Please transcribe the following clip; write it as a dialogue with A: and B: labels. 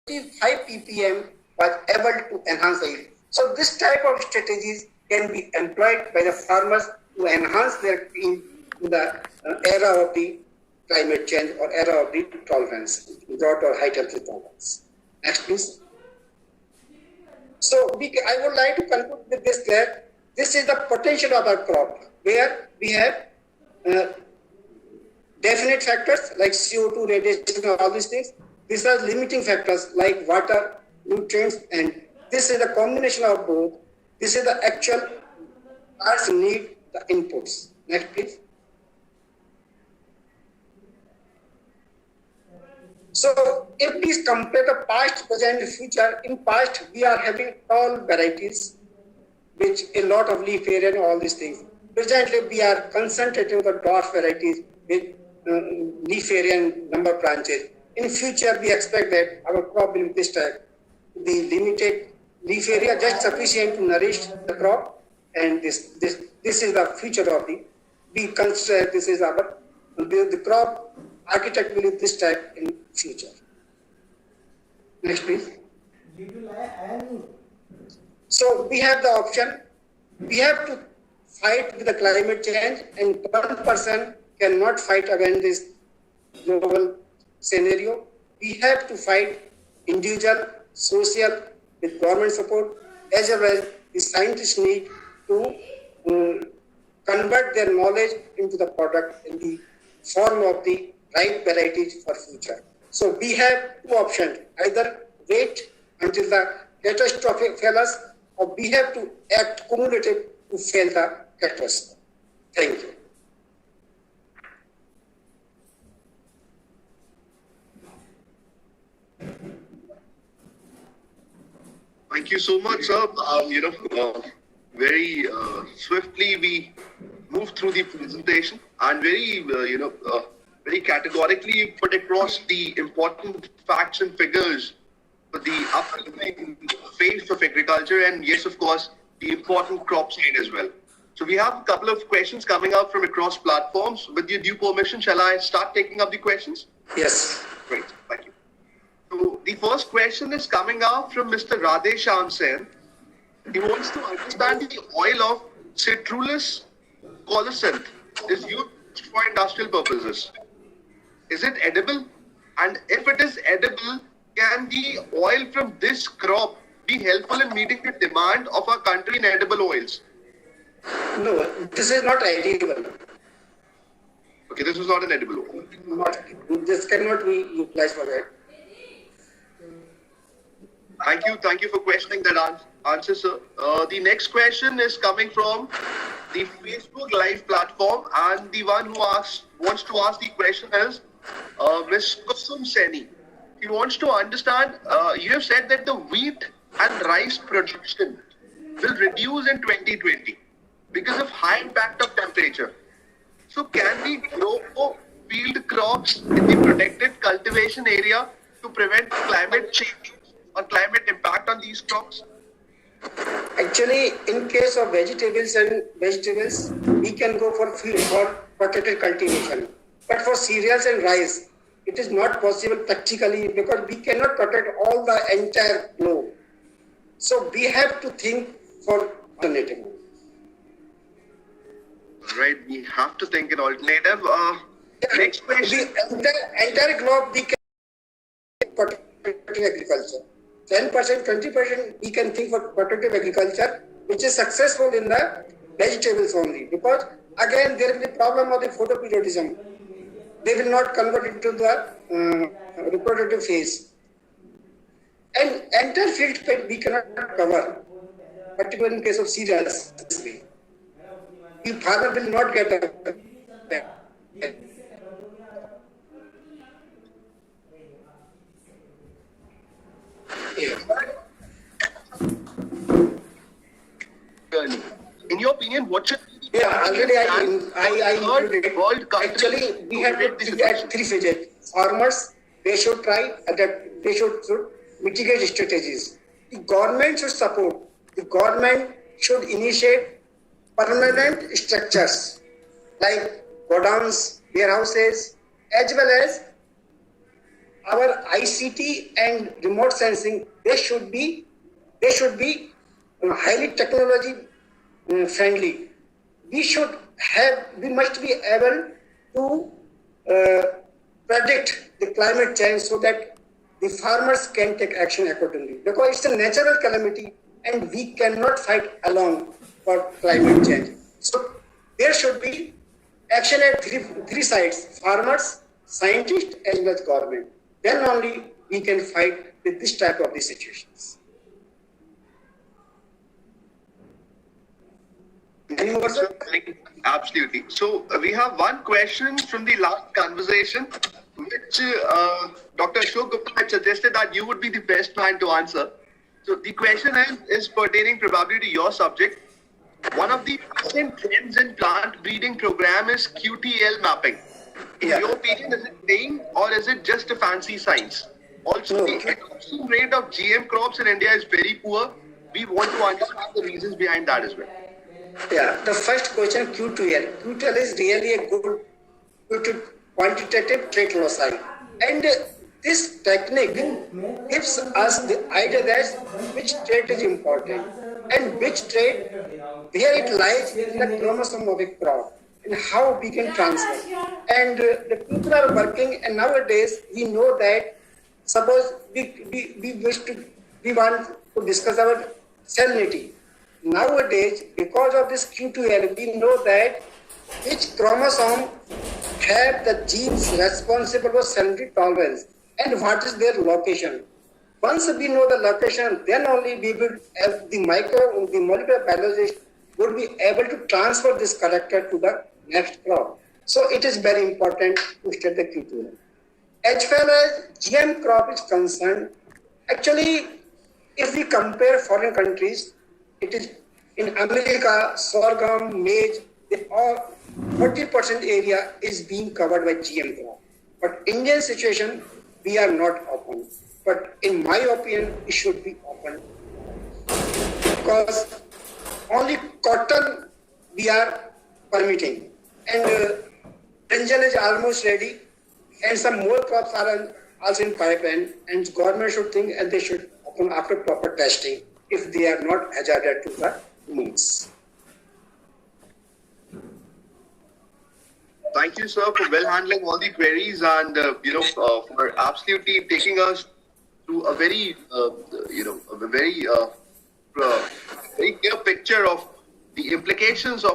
A: 5 ppm was able to enhance the yield. So this type of strategies can be employed by the farmers to enhance their yield in the era of the climate change or era of the tolerance, drought or high temperature tolerance. Next, please. So I would like to conclude with this that this is the potential of our crop, where we have definite factors like CO2, radiation, all these things. These are limiting factors like water, nutrients, and this is the combination of both. This is the actual farmers need the inputs. Next, please. So if we compare the past, present, and future, in past we are having tall varieties, which a lot of leaf area and all these things. Presently we are concentrating the dwarf varieties with leaf area and number of branches. In future we expect that our crop will be this type, the limited leaf area just sufficient to nourish the crop, and this is the future of the. We consider this is our the crop architect will be this type in future. Next, please. So we have the option. We have to fight with the climate change, and one person cannot fight against this global scenario. We have to fight individual, social, with government support, as well as the scientists need to convert their knowledge into the product in the form of the right varieties for future. So we have two options: either wait until the catastrophe fails, or we have to act cumulative to fail the catastrophe. Thank you.
B: Thank you so much, sir. Very swiftly we moved through the presentation and very, very categorically put across the important facts and figures for the upcoming phase of agriculture, and yes, of course, the important crop side as well. So we have a couple of questions coming up from across platforms. With your due permission, shall I start taking up the questions?
A: Yes.
B: Great, thank you. So the first question is coming out from Mr. Radhesham Sen. He wants to understand the oil of Citrullus colocynth is used for industrial purposes. Is it edible? And if it is edible, can the oil from this crop be helpful in meeting the demand of our country in edible oils?
A: No, this is not edible.
B: Okay, this is not an edible oil.
A: This cannot be utilized for that.
B: Thank you for questioning that answer, sir. The next question is coming from the Facebook Live platform, and the one who wants to ask the question is Ms. Kusum Seni. He wants to understand, you have said that the wheat and rice production will reduce in 2020 because of high impact of temperature. So can we grow field crops in the protected cultivation area to prevent climate change or climate impact on these crops?
A: Actually, in case of vegetables, we can go for field for protected cultivation. But for cereals and rice, it is not possible practically because we cannot protect all the entire globe. So we have to think for alternative.
B: Right, we have to think an alternative. Next question.
A: The entire globe we can protect agriculture. 10%, 20% we can think for protective agriculture, which is successful in the vegetables only. Because again, there is the problem of the photoperiodism. They will not convert it to the reproductive phase. And entire field we cannot cover, particularly in case of cereals. The farmer will not get a
B: In your opinion, what should be
A: already actually we have to at three phases. Farmers, they should try adapt, they should mitigate strategies. The government should support. The government should initiate permanent structures like godowns, warehouses, as well as our ICT and remote sensing, they should be highly technology friendly. We must be able to predict the climate change so that the farmers can take action accordingly. Because it's a natural calamity and we cannot fight alone for climate change. So there should be action at three sides: farmers, scientists, as well as government. Then only we can fight with this type of the situations. Any more, sir?
B: Absolutely. So we have one question from the last conversation, which Dr. Ashok Gupta had suggested that you would be the best man to answer. So the question is pertaining probably to your subject. One of the recent trends in plant breeding program is QTL mapping. In your opinion, is it paying or is it just a fancy science? Also, the adoption rate of GM crops in India is very poor. We want to understand the reasons behind that as well.
A: Yeah, the first question, QTL. QTL is really a good quantitative trait loci. And this technique gives us the idea that which trait is important and which trait, where it lies in the chromosome of a crop and how we can transfer. And the people are working, and nowadays we know that suppose we want to discuss our salinity. Nowadays, because of this Q2L, we know that each chromosome have the genes responsible for salinity tolerance and what is their location. Once we know the location, then only we will have the molecular biologist would be able to transfer this character to the next crop. So it is very important to study the Q2L. As far as GM crop is concerned, actually, if we compare foreign countries, it is in America, sorghum, maize, all 40% area is being covered by GM crop. But Indian situation, we are not open. But in my opinion, it should be open because only cotton we are permitting, and brinjal is almost ready, and some more crops are also in pipeline. And government should think, and they should open after proper testing if they are not hazardous to the humans.
B: Thank you, sir, for well handling all the queries and for absolutely taking us to a very very clear picture of the implications of